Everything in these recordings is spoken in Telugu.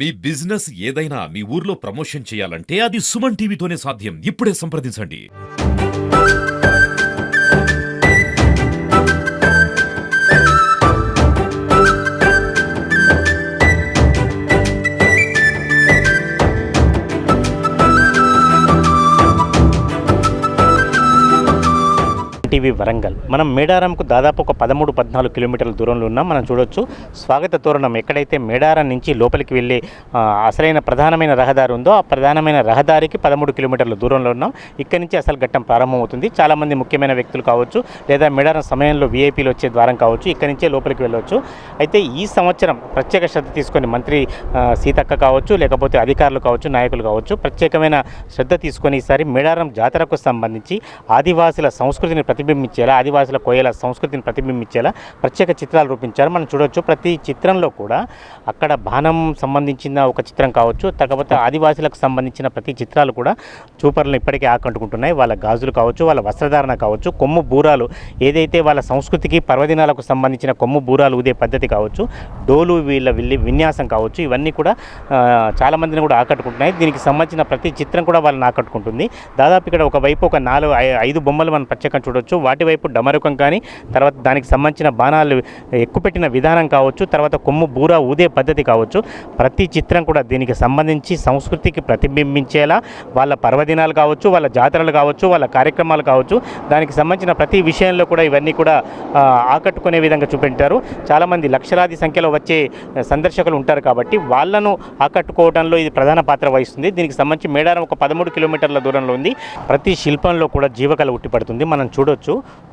మీ బిజినెస్ ఏదైనా మీ ఊర్లో ప్రమోషన్ చేయాలంటే అది సుమన్ టీవీతోనే సాధ్యం. ఇప్పుడే సంప్రదించండి. టీవీ వరంగల్ మనం మేడారంకు దాదాపు ఒక 13-14 కిలోమీటర్ల దూరంలో ఉన్నాం. మనం చూడొచ్చు స్వాగత తోరణం ఎక్కడైతే మేడారం నుంచి లోపలికి వెళ్ళే అసలైన ప్రధానమైన రహదారి ఉందో ఆ ప్రధానమైన రహదారికి 13 కిలోమీటర్ల దూరంలో ఉన్నాం. ఇక్కడి నుంచి అసలు ఘట్టం ప్రారంభమవుతుంది. చాలామంది ముఖ్యమైన వ్యక్తులు కావచ్చు లేదా మేడారం సమయంలో వీఐపీలు వచ్చే ద్వారం కావచ్చు, ఇక్కడి నుంచే లోపలికి వెళ్ళవచ్చు. అయితే ఈ సంవత్సరం ప్రత్యేక శ్రద్ధ తీసుకొని మంత్రి సీతక్క కావచ్చు లేకపోతే అధికారులు కావచ్చు నాయకులు కావచ్చు ప్రత్యేకమైన శ్రద్ధ తీసుకొని ఈసారి మేడారం జాతరకు సంబంధించి ఆదివాసుల సంస్కృతిని ప్రతిబింబించేలా ఆదివాసుల కోయల సంస్కృతిని ప్రతిబింబించేలా ప్రత్యేక చిత్రాలు రూపించారు. మనం చూడొచ్చు ప్రతి చిత్రంలో కూడా అక్కడ బాణం సంబంధించిన ఒక చిత్రం కావచ్చు, కాకపోతే ఆదివాసులకు సంబంధించిన ప్రతి చిత్రాలు కూడా చూపర్లను ఇప్పటికే ఆకట్టుకుంటున్నాయి. వాళ్ళ గాజులు కావచ్చు, వాళ్ళ వస్త్రధారణ కావచ్చు, కొమ్ము బూరాలు ఏదైతే వాళ్ళ సంస్కృతికి పర్వదినాలకు సంబంధించిన కొమ్ము బూరాలు ఊదే పద్ధతి కావచ్చు, డోలు వీళ్ళ విన్యాసం కావచ్చు, ఇవన్నీ కూడా చాలామందిని కూడా ఆకట్టుకుంటున్నాయి. దీనికి సంబంధించిన ప్రతి చిత్రం కూడా వాళ్ళని ఆకట్టుకుంటుంది. దాదాపు ఇక్కడ ఒకవైపు ఒక 4-5 బొమ్మలు మనం ప్రత్యేకంగా చూడొచ్చు. వాటి వైపు డమరుకం కానీ తర్వాత దానికి సంబంధించిన బాణాలు ఎక్కుపెట్టిన విధానం కావచ్చు, తర్వాత కొమ్ము బూర ఊదే పద్ధతి కావచ్చు, ప్రతి చిత్రం కూడా దీనికి సంబంధించి సంస్కృతికి ప్రతిబింబించేలా వాళ్ళ పర్వదినాలు కావచ్చు, వాళ్ళ జాతరలు కావచ్చు, వాళ్ళ కార్యక్రమాలు కావచ్చు, దానికి సంబంధించిన ప్రతి విషయంలో కూడా ఇవన్నీ కూడా ఆకట్టుకునే విధంగా చూపెట్టారు. చాలామంది లక్షలాది సంఖ్యలో వచ్చే సందర్శకులు ఉంటారు కాబట్టి వాళ్ళను ఆకట్టుకోవడంలో ఇది ప్రధాన పాత్ర వహిస్తుంది. దీనికి సంబంధించి మేడారం ఒక 13 కిలోమీటర్ల దూరంలో ఉంది. ప్రతి శిల్పంలో కూడా జీవకళ ఉట్టిపడుతుంది. మనం చూడొచ్చు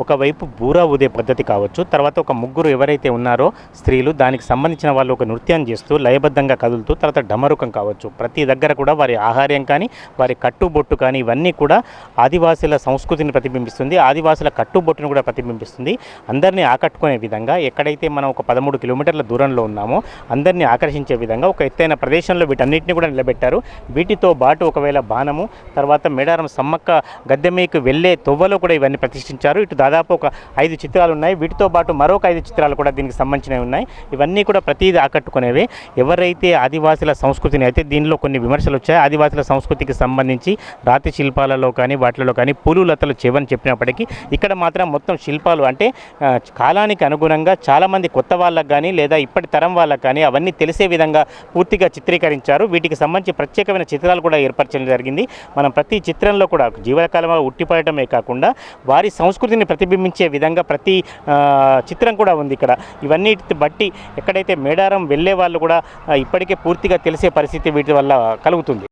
ఒకవైపు బూరా ఊదే పద్ధతి కావచ్చు, తర్వాత ఒక ముగ్గురు ఎవరైతే ఉన్నారో స్త్రీలు దానికి సంబంధించిన వాళ్ళు ఒక నృత్యం చేస్తూ లయబద్ధంగా కదులుతూ, తర్వాత డమరుకం కావచ్చు, ప్రతి దగ్గర కూడా వారి ఆహార్యం కానీ వారి కట్టుబొట్టు కానీ ఇవన్నీ కూడా ఆదివాసుల సంస్కృతిని ప్రతిబింబిస్తుంది, ఆదివాసుల కట్టుబొట్టును కూడా ప్రతిబింబిస్తుంది. అందరినీ ఆకట్టుకునే విధంగా ఎక్కడైతే మనం ఒక 13 కిలోమీటర్ల దూరంలో ఉన్నామో అందరినీ ఆకర్షించే విధంగా ఒక ఎత్తైన ప్రదేశంలో వీటన్నిటిని కూడా నిలబెట్టారు. వీటితో పాటు ఒకవేళ బాణము, తర్వాత మేడారం సమ్మక్క గద్దెమేకు వెళ్ళే తొవ్వలో కూడా ఇవన్నీ ప్రతిష్ఠించారు. ఇటు దాదాపు ఒక 5 చిత్రాలు ఉన్నాయి. వీటితో పాటు మరొక 5 చిత్రాలు కూడా దీనికి సంబంధించినవి ఉన్నాయి. ఇవన్నీ కూడా ప్రతిదీ ఆకట్టుకునేవే. ఎవరైతే ఆదివాసుల సంస్కృతిని అయితే దీనిలో కొన్ని విమర్శలు వచ్చాయి. ఆదివాసుల సంస్కృతికి సంబంధించి రాతి శిల్పాలలో కానీ వాటిలో కానీ పూలు లతలు చెవని చెప్పినప్పటికీ ఇక్కడ మాత్రం మొత్తం శిల్పాలు అంటే కాలానికి అనుగుణంగా చాలామంది కొత్త వాళ్ళకు కానీ లేదా ఇప్పటి తరం వాళ్ళకు కానీ అవన్నీ తెలిసే విధంగా పూర్తిగా చిత్రీకరించారు. వీటికి సంబంధించి ప్రత్యేకమైన చిత్రాలు కూడా ఏర్పరచడం జరిగింది. మనం ప్రతి చిత్రంలో కూడా జీవకాలంగా ఉట్టిపడటమే కాకుండా వారి సంస్కృతిని ప్రతిబింబించే విధంగా ప్రతి చిత్రం కూడా ఉంది ఇక్కడ. ఇవన్నీ బట్టి ఎక్కడైతే మేడారం వెళ్ళే వాళ్ళు కూడా ఇప్పటికే పూర్తిగా తెలిసే పరిస్థితి వీటి వల్ల కలుగుతుంది.